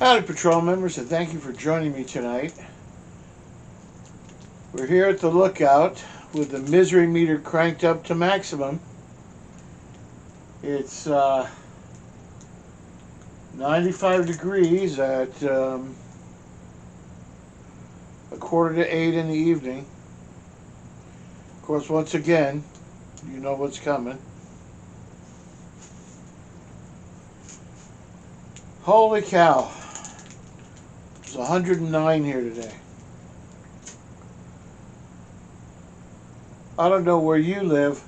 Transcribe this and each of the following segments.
Howdy, patrol members, and thank you for joining me tonight. We're here at the lookout with the misery meter cranked up to maximum. It's 95 degrees at a quarter to 8 in the evening. Of course, once again, you know what's coming. Holy cow. It's 109 here today. I don't know where you live,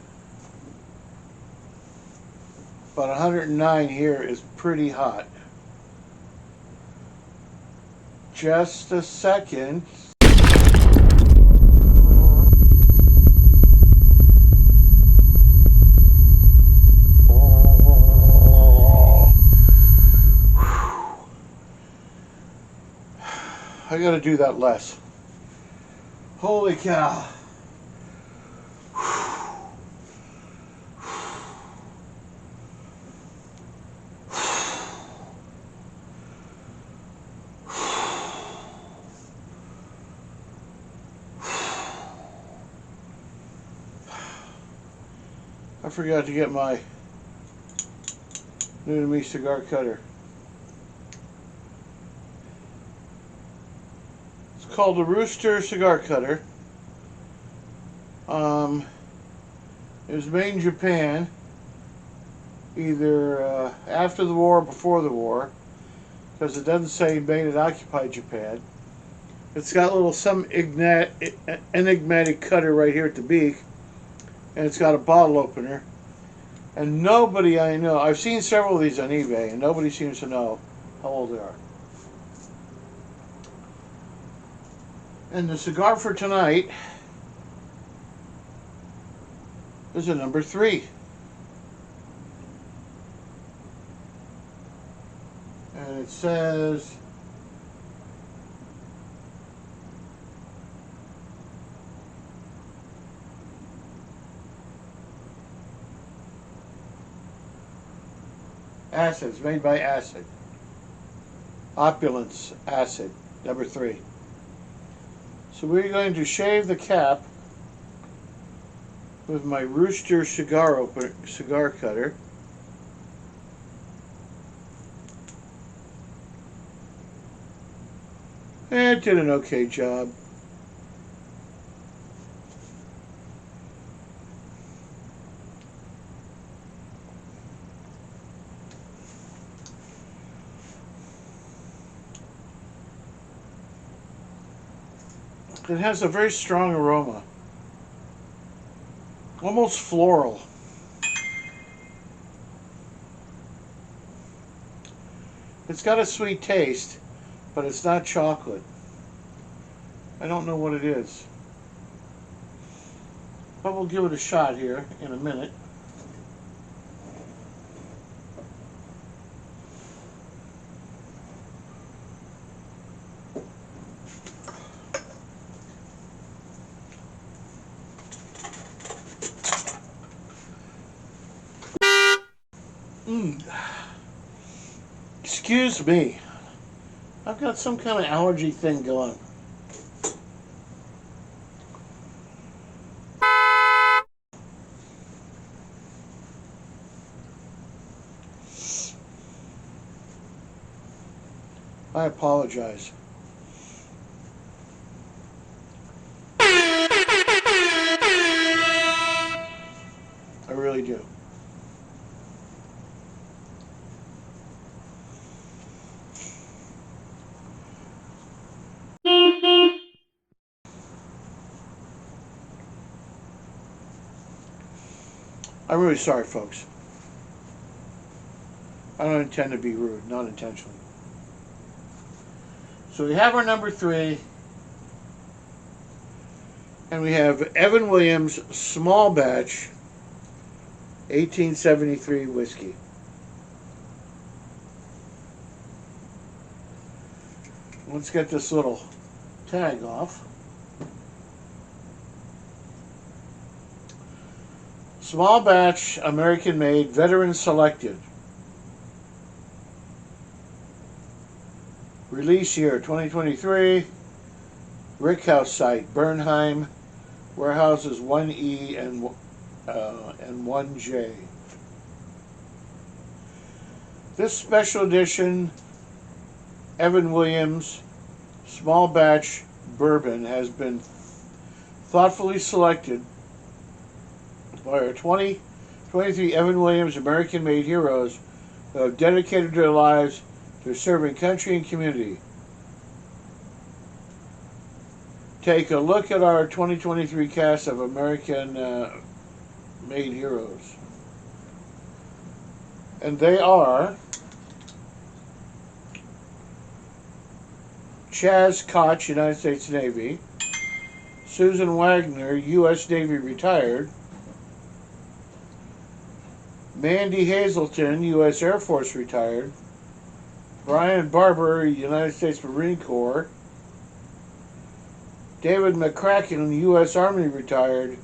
but 109 here is pretty hot. Just a second. I gotta do that less. Holy cow. I forgot to get my new to me cigar cutter. It's called the Rooster cigar cutter. It was made in Japan, either after the war or before the war, because it doesn't say made in occupied Japan. It's got a little enigmatic cutter right here at the beak, and it's got a bottle opener. And nobody I know, I've seen several of these on eBay, and nobody seems to know how old they are. And the cigar for tonight is a number 3. And it says acids, made by acid. Opulence acid, number 3. So we're going to shave the cap with my Rooster cigar cutter. It did an okay job. It has a very strong aroma, almost floral. It's got a sweet taste, but it's not chocolate. I don't know what it is, but we'll give it a shot here in a minute. Excuse me. I've got some kind of allergy thing going. I apologize. I really do. I'm really sorry, folks. I don't intend to be rude, not intentionally. So we have our number 3, and we have Evan Williams Small Batch 1873 whiskey. Let's get this little tag off. Small batch, American made, veteran selected. Release year 2023. Rickhouse site, Bernheim, warehouses 1E and 1J. This special edition Evan Williams small batch bourbon has been thoughtfully selected by our 2023 Evan Williams American Made Heroes who have dedicated their lives to serving country and community. Take a look at our 2023 cast of American Made Heroes. And they are Chaz Koch, United States Navy; Susan Wagner, U.S. Navy retired; Mandy Hazelton, U.S. Air Force retired; Brian Barber, United States Marine Corps; David McCracken, U.S. Army retired;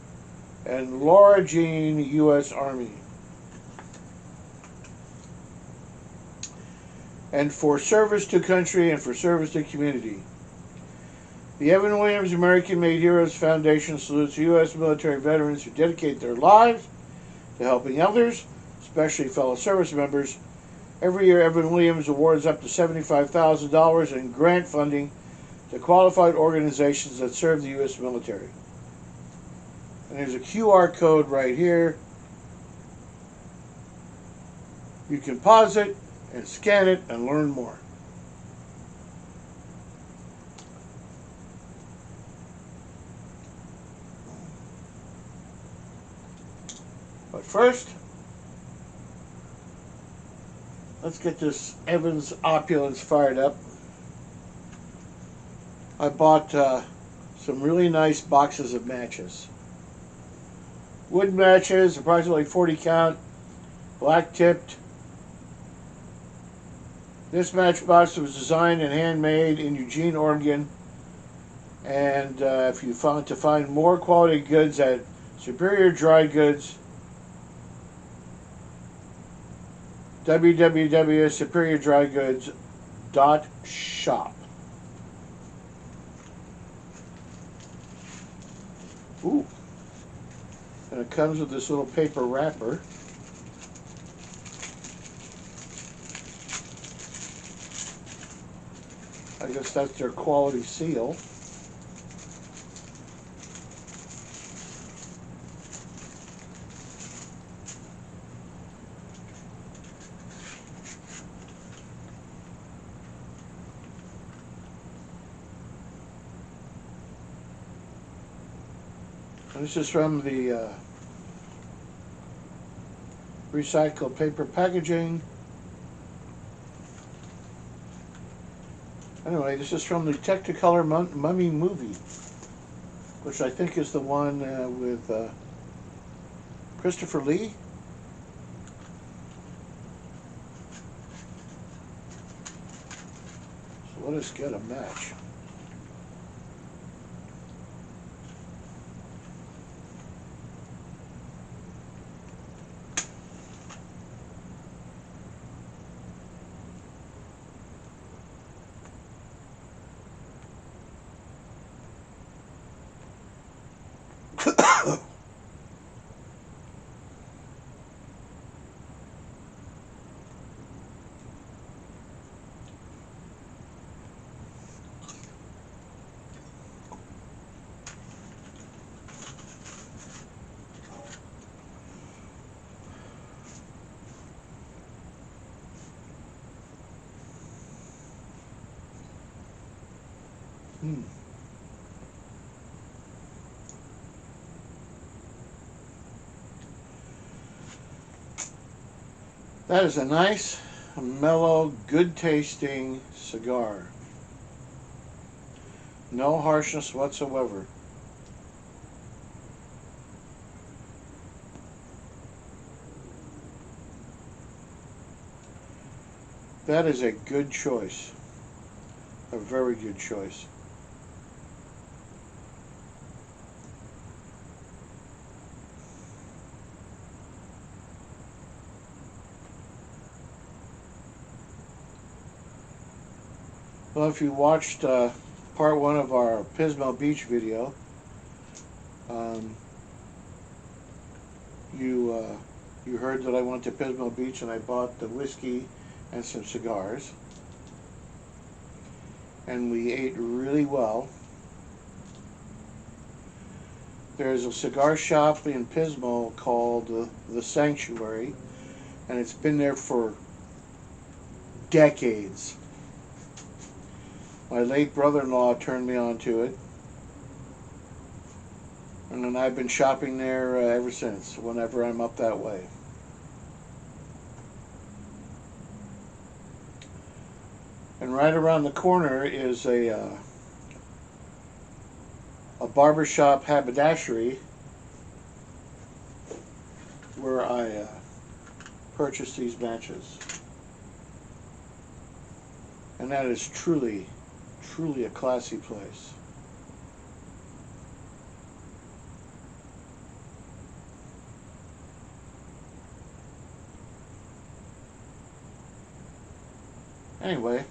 and Laura Jean, U.S. Army. And for service to country and for service to community. The Evan Williams American Made Heroes Foundation salutes U.S. military veterans who dedicate their lives to helping others, especially fellow service members. Every year, Evan Williams awards up to $75,000 in grant funding to qualified organizations that serve the U.S. military. And there's a QR code right here. You can pause it and scan it and learn more. But first, let's get this Evans opulence fired up. I bought some really nice boxes of matches. Wood matches, approximately 40 count, black tipped. This matchbox was designed and handmade in Eugene, Oregon. And if you want to find more quality goods at Superior Dry Goods, www.superiordrygoods.shop. Ooh. And it comes with this little paper wrapper. I guess that's their quality seal. And this is from the recycled paper packaging. Anyway, this is from the Technicolor Mummy movie, which I think is the one with Christopher Lee. So let us get a match. That is a nice, mellow, good-tasting cigar. No harshness whatsoever. That is a good choice. A very good choice. Well, if you watched part one of our Pismo Beach video, um, you you heard that I went to Pismo Beach and I bought the whiskey and some cigars, and we ate really well. There's a cigar shop in Pismo called the Sanctuary, and it's been there for decades. My late brother-in-law turned me on to it, and then I've been shopping there ever since, whenever I'm up that way. And right around the corner is a barbershop haberdashery where I purchased these matches. And that is truly, truly a classy place. Anyway,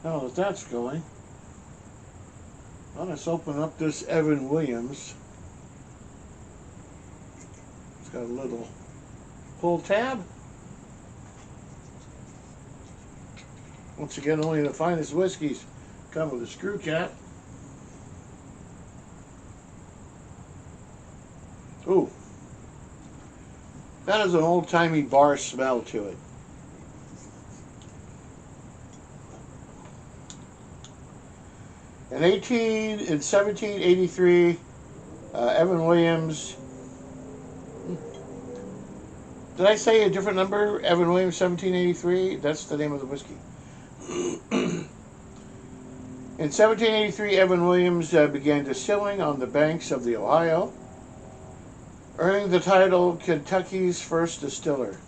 now as that's going, let's open up this Evan Williams. It's got a little pull tab. Once again, only the finest whiskeys come with a screw cap. Ooh, that has an old-timey bar smell to it. In 1783, Evan Williams. Did I say a different number? Evan Williams, 1783. That's the name of the whiskey. In 1783, Evan Williams began distilling on the banks of the Ohio, earning the title Kentucky's first distiller.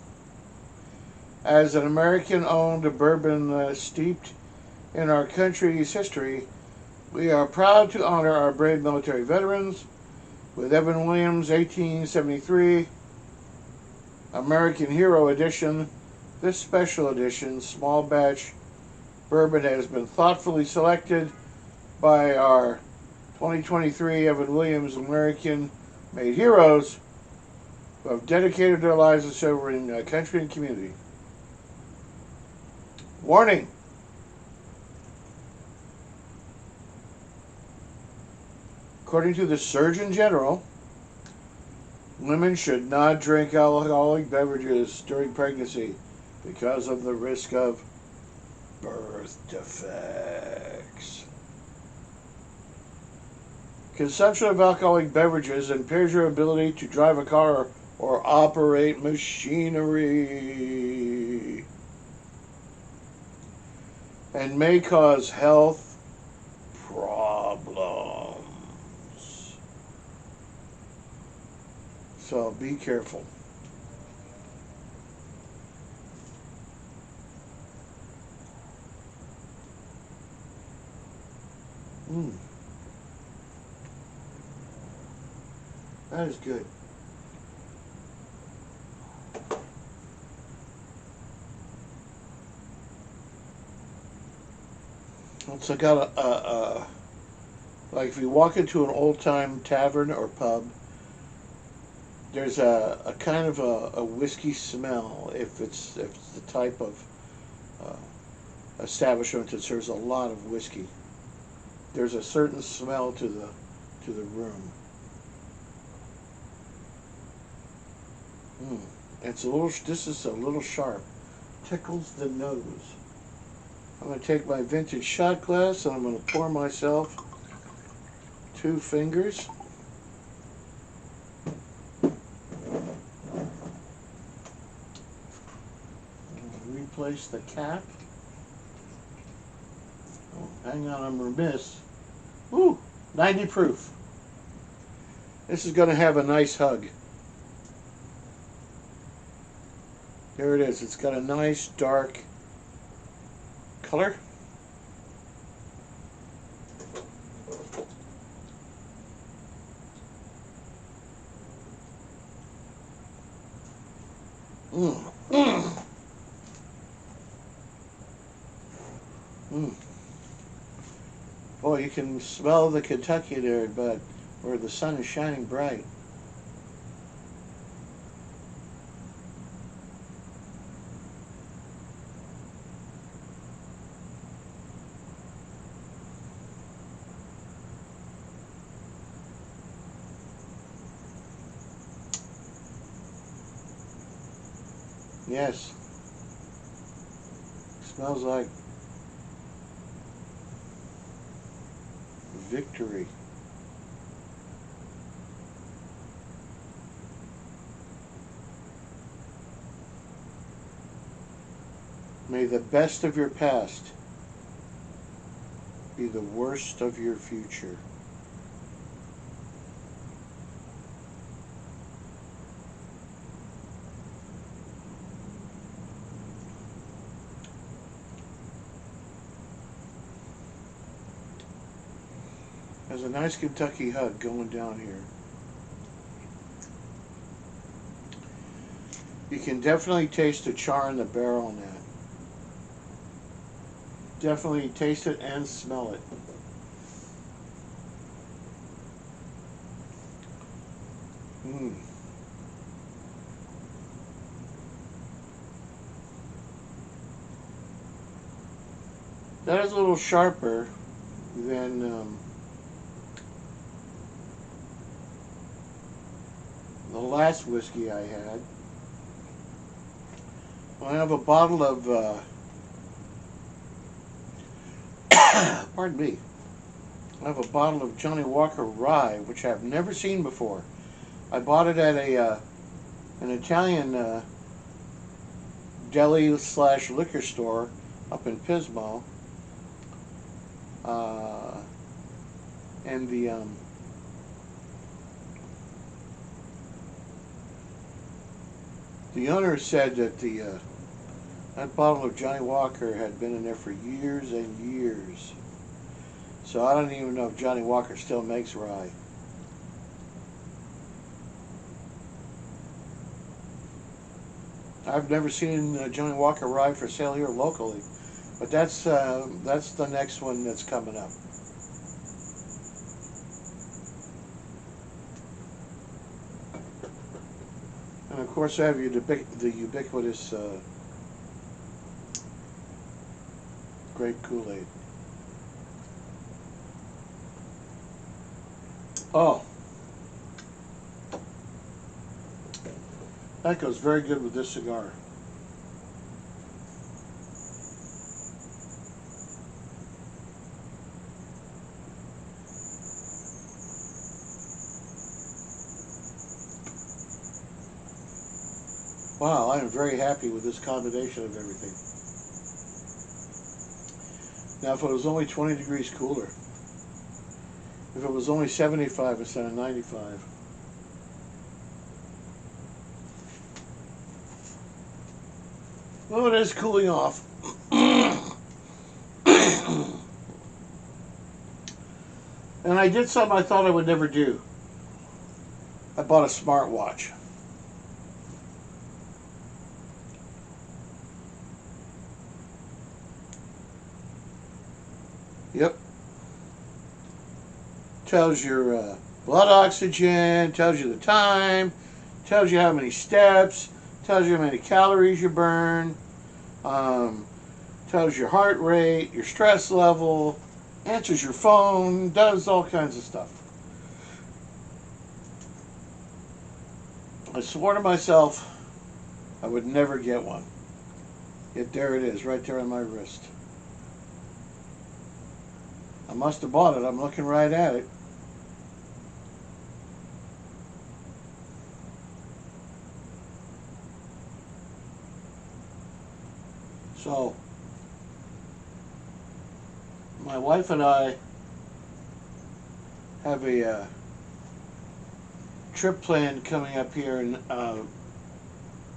As an American-owned bourbon steeped in our country's history, we are proud to honor our brave military veterans with Evan Williams 1873 American Hero Edition. This special edition, small batch bourbon, has been thoughtfully selected by our 2023 Evan Williams American Made Heroes who have dedicated their lives to serving country and community. Warning! According to the Surgeon General, women should not drink alcoholic beverages during pregnancy because of the risk of birth defects. Consumption of alcoholic beverages impairs your ability to drive a car or operate machinery and may cause health problems. So be careful. That is good. So I got like if you walk into an old-time tavern or pub, there's a kind of a whiskey smell if it's the type of establishment that serves a lot of whiskey. There's a certain smell to the room. It's a little. This is a little sharp. Tickles the nose. I'm going to take my vintage shot glass and I'm going to pour myself 2 fingers. Replace the cap. Oh, hang on, I'm remiss. Ooh, 90 proof. This is going to have a nice hug. There it is. It's got a nice dark color. Mm. Mm. Mm. Boy, you can smell the Kentucky there, but where the sun is shining bright. Yes, smells like victory. May the best of your past be the worst of your future. There's a nice Kentucky hug going down here. You can definitely taste the char in the barrel on that. Definitely taste it and smell it. Mm. That is a little sharper than the last whiskey I had. I have a bottle of, pardon me, I have a bottle of Johnny Walker Rye, which I've never seen before. I bought it at an Italian deli slash liquor store up in Pismo. And the owner said that that bottle of Johnny Walker had been in there for years and years. So I don't even know if Johnny Walker still makes rye. I've never seen Johnny Walker rye for sale here locally, but that's the next one that's coming up. And of course, I have the ubiquitous grape Kool-Aid. Oh, that goes very good with this cigar. Wow, I am very happy with this combination of everything. Now, if it was only 20 degrees cooler, if it was only 75 instead of 95, well, it is cooling off. And I did something I thought I would never do. I bought a smartwatch. Yep. Tells your blood oxygen, tells you the time, tells you how many steps, tells you how many calories you burn, tells your heart rate, your stress level, answers your phone, does all kinds of stuff. I swore to myself I would never get one. Yet there it is, right there on my wrist. I must have bought it. I'm looking right at it. So, my wife and I have a trip planned coming up here in,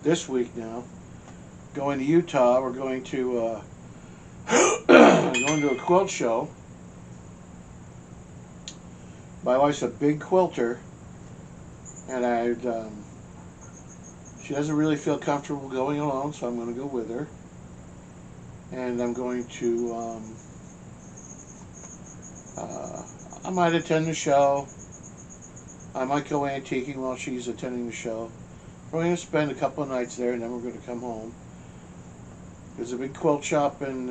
this week now. Going to Utah. We're going to going to a quilt show. My wife's a big quilter, and She doesn't really feel comfortable going alone, so I'm going to go with her. And I'm going to, I might attend the show. I might go antiquing while she's attending the show. We're going to spend a couple of nights there, and then we're going to come home. There's a big quilt shop in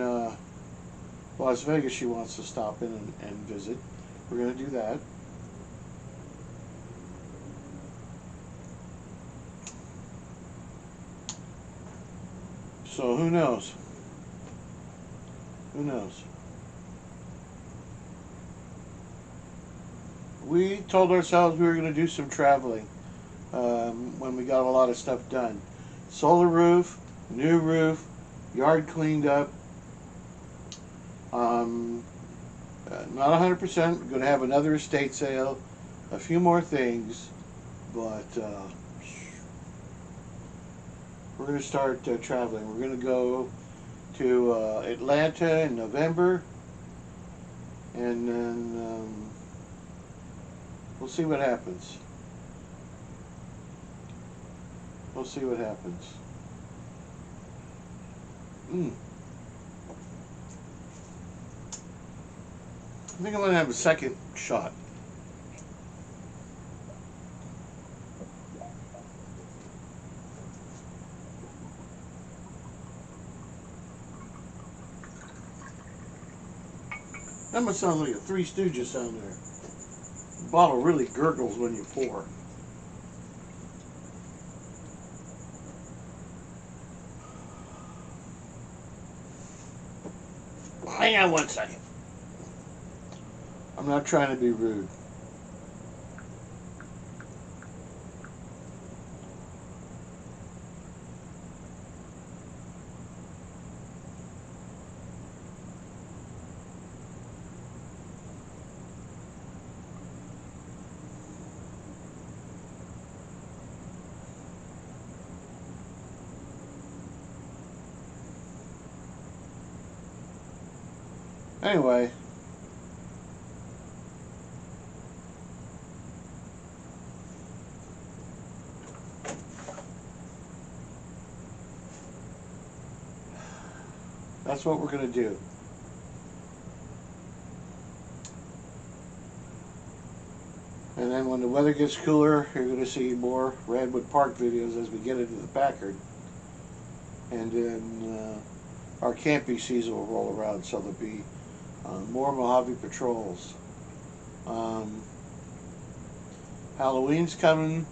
Las Vegas she wants to stop in and visit. We're going to do that. So who knows? Who knows? We told ourselves we were going to do some traveling when we got a lot of stuff done. Solar roof, new roof, yard cleaned up. Not 100%. We're going to have another estate sale, a few more things, but we're going to start traveling. We're going to go to Atlanta in November, and then we'll see what happens. We'll see what happens. I think I'm going to have a second shot. That must sound like a Three Stooges sound there. The bottle really gurgles when you pour. Hang on one second. I'm not trying to be rude. Anyway, that's what we're going to do. And then when the weather gets cooler, you're going to see more Redwood Park videos as we get into the Packard. And then our camping season will roll around, so there'll be more Mojave patrols. Halloween's coming,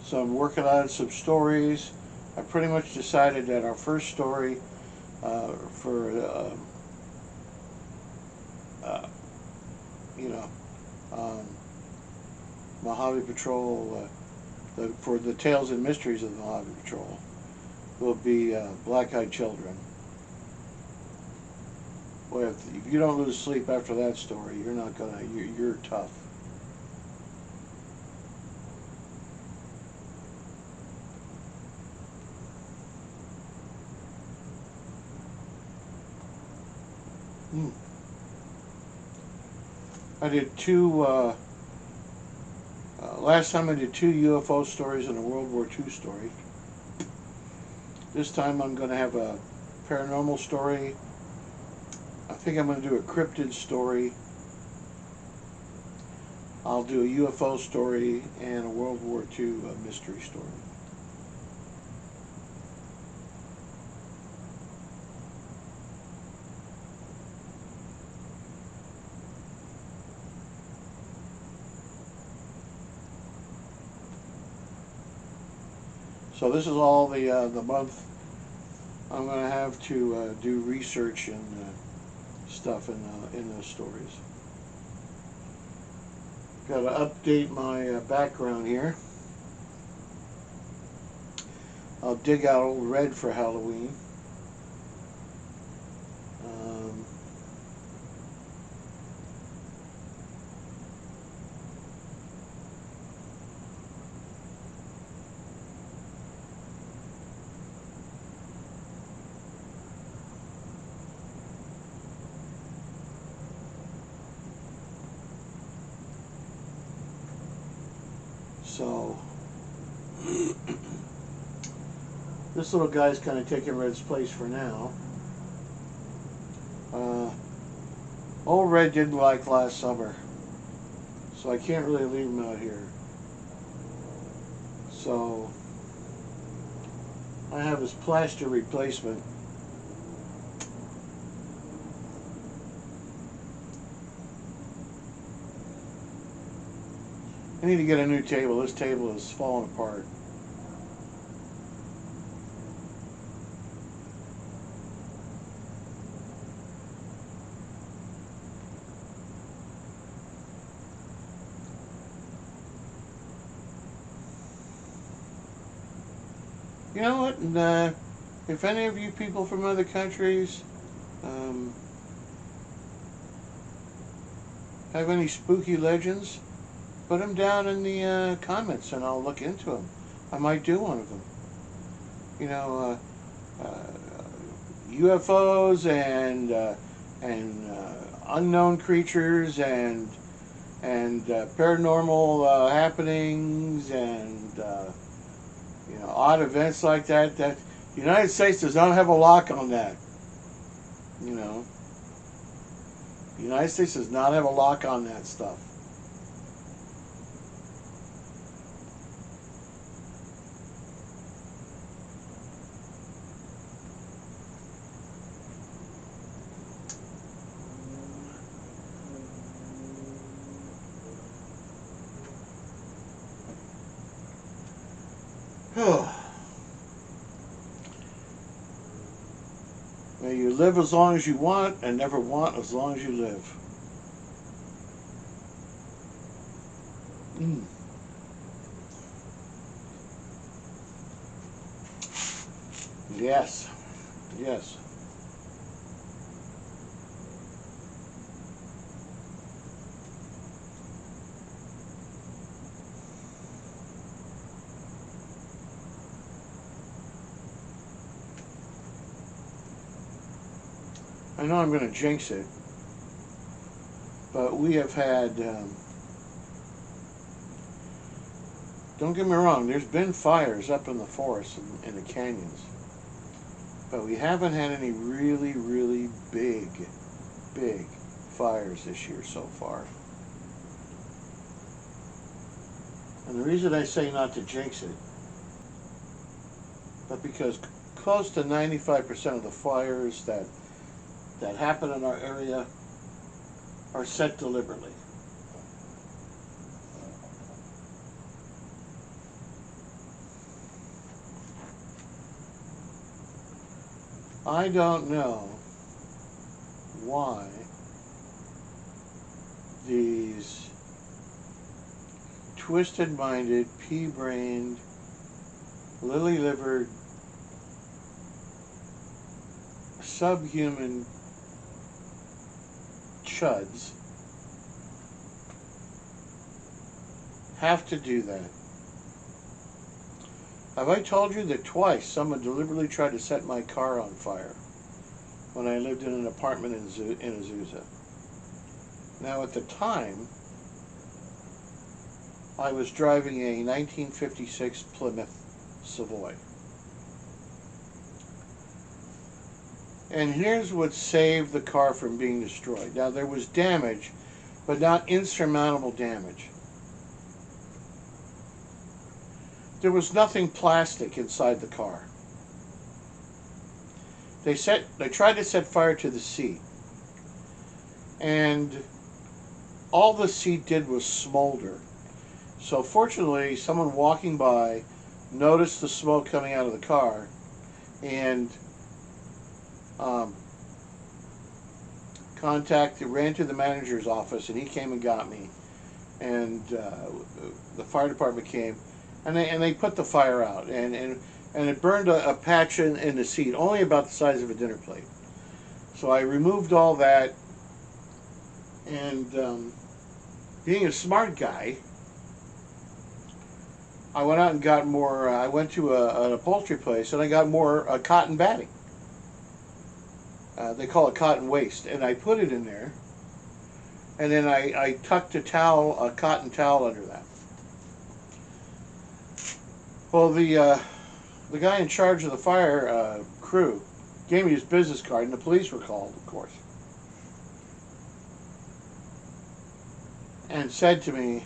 so I'm working on some stories. I pretty much decided that our first story for Mojave Patrol, for the Tales and Mysteries of the Mojave Patrol, will be Black-Eyed Children. Boy, if you don't lose sleep after that story, you're not gonna. You're tough. I did two. Last time I did 2 UFO stories and a World War II story. This time I'm going to have a paranormal story. I think I'm going to do a cryptid story. I'll do a UFO story and a World War II mystery story. So this is all the month I'm going to have to do research and stuff in those stories. Got to update my background here. I'll dig out old red for Halloween. So This little guy's kind of taking Red's place for now. Old Red didn't like last summer, so I can't really leave him out here. So I have his plaster replacement. I need to get a new table. This table is falling apart. You know what? And, if any of you people from other countries have any spooky legends, put them down in the comments and I'll look into them. I might do one of them. You know, UFOs and unknown creatures and paranormal happenings and you know, odd events like that. That the United States does not have a lock on that. You know, the United States does not have a lock on that stuff. May you live as long as you want and never want as long as you live. Yes. Yes. I know I'm going to jinx it, but we have had, don't get me wrong, there's been fires up in the forest and in the canyons, but we haven't had any really, really big fires this year so far. And the reason I say not to jinx it, but because close to 95% of the fires that happen in our area are set deliberately. I don't know why these twisted-minded, pea-brained, lily-livered, subhuman chuds have to do that. Have I told you that twice someone deliberately tried to set my car on fire when I lived in an apartment in Azusa? Now at the time, I was driving a 1956 Plymouth Savoy. And here's what saved the car from being destroyed. Now, there was damage, but not insurmountable damage. There was nothing plastic inside the car. They tried to set fire to the seat. And all the seat did was smolder. So fortunately, someone walking by noticed the smoke coming out of the car and ran to the manager's office, and he came and got me, and the fire department came, and they put the fire out, and it burned a patch in the seat, only about the size of a dinner plate. So I removed all that, and being a smart guy, I went out and got more. I went to an upholstery place, and I got more cotton batting. They call it cotton waste, and I put it in there, and then I tucked a cotton towel under that. Well, the the guy in charge of the fire crew gave me his business card, and the police were called, of course, and said to me,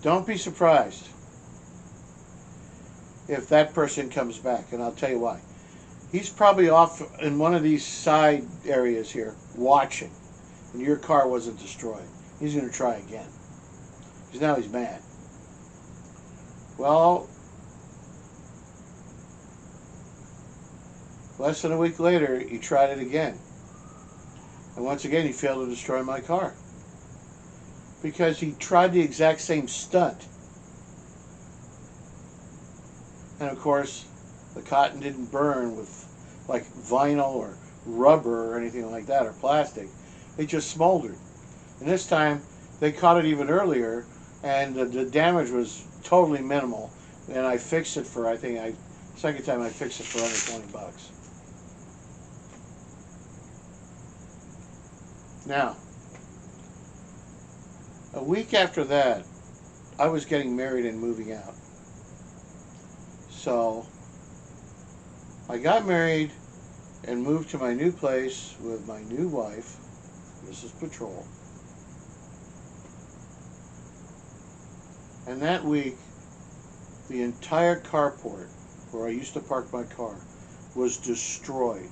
"Don't be surprised if that person comes back," and I'll tell you why. He's probably off in one of these side areas here watching, and your car wasn't destroyed. He's going to try again. Because now he's mad. Well, less than a week later, he tried it again. And once again, he failed to destroy my car. Because he tried the exact same stunt. And of course, the cotton didn't burn with like vinyl or rubber or anything like that, or plastic. It just smoldered. And this time, they caught it even earlier, and the damage was totally minimal. And I fixed it for, second time I fixed it for under $20. Now, a week after that, I was getting married and moving out. So, I got married and moved to my new place with my new wife, Mrs. Patrol. And that week, the entire carport where I used to park my car was destroyed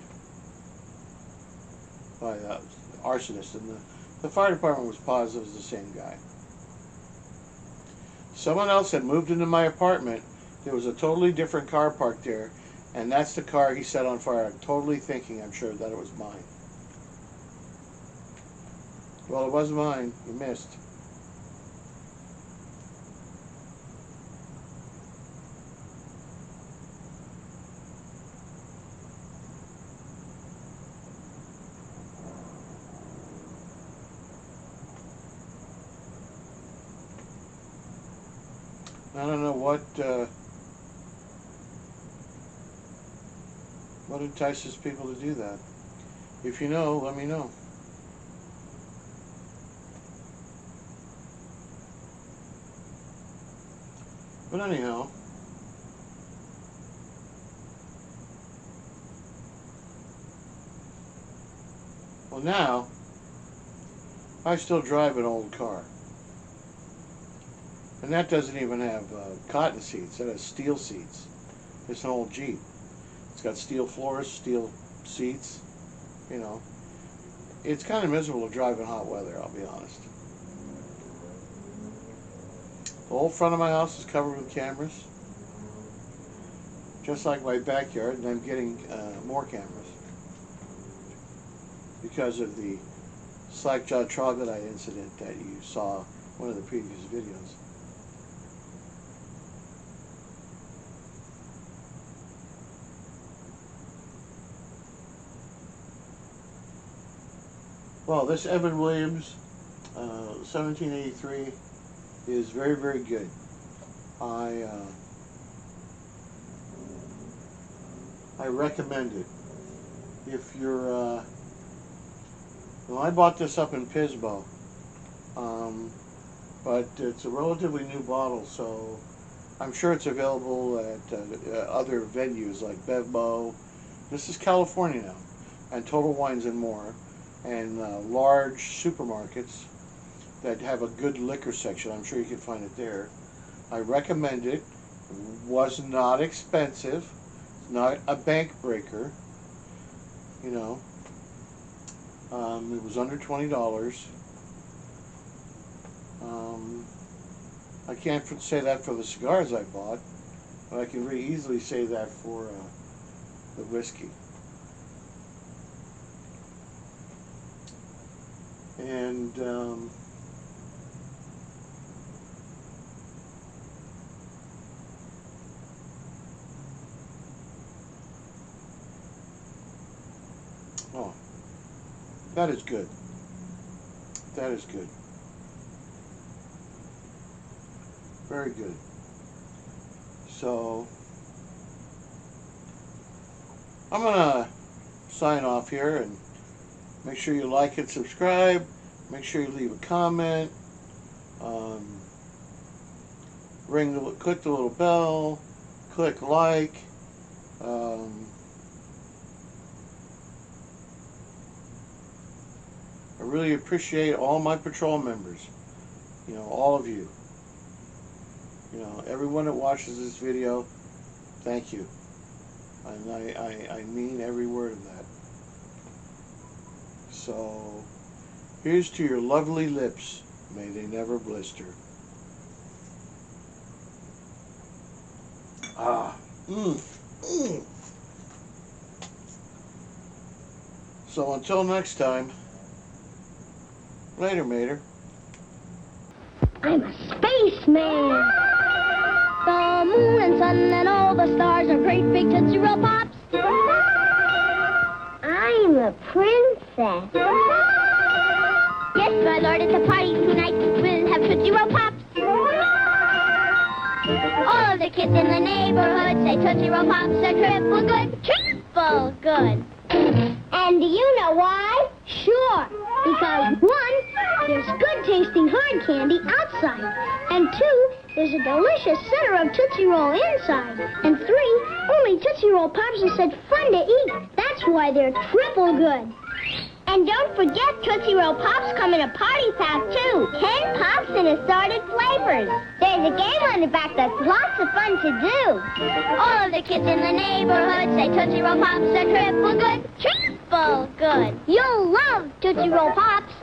by the arsonist, and the fire department was positive it was the same guy. Someone else had moved into my apartment. There was a totally different car parked there, and that's the car he set on fire. I'm totally thinking, I'm sure, that it was mine. Well, it wasn't mine. You missed. I don't know what entices people to do that. If you know, let me know. But anyhow, well, now I still drive an old car. And that doesn't even have cotton seats. That has steel seats. It's an old Jeep. It's got steel floors, steel seats. You know, it's kind of miserable to drive in hot weather, I'll be honest. The whole front of my house is covered with cameras, just like my backyard, and I'm getting more cameras because of the slack-jawed troglodyte incident that you saw in one of the previous videos. Well, this Evan Williams 1783 is very, very good. I recommend it. If you're, well, I bought this up in Pismo, but it's a relatively new bottle, so I'm sure it's available at other venues like Bevmo. This is California now, and Total Wines and More, and large supermarkets that have a good liquor section. I'm sure you can find it there. I recommend it. It was not expensive. Not a bank breaker. You know. It was under $20. I can't say that for the cigars I bought, but I can really easily say that for the whiskey. And oh, that is good. That is good. Very good. So I'm gonna sign off here, and make sure you like and subscribe. Make sure you leave a comment. Click the little bell. Click like. I really appreciate all my patrol members. You know, all of you. You know, everyone that watches this video, thank you. And I mean every word of that. So, here's to your lovely lips. May they never blister. So until next time, later, Mater. I'm a spaceman. The moon and sun and all the stars are great big Tootsie Roll Pops. I'm a princess. Yes, my lord, it's a party tonight. We'll have Tootsie Roll Pops. All of the kids in the neighborhood say Tootsie Roll Pops are triple good. Triple good. And do you know why? Sure. Because 1, there's good tasting hard candy outside. And 2, there's a delicious center of Tootsie Roll inside. And 3, only Tootsie Roll Pops are such fun to eat. That's why they're triple good. And don't forget, Tootsie Roll Pops come in a party pack, too. 10 Pops in assorted flavors. There's a game on the back that's lots of fun to do. All of the kids in the neighborhood say Tootsie Roll Pops are triple good. Triple good. You'll love Tootsie Roll Pops.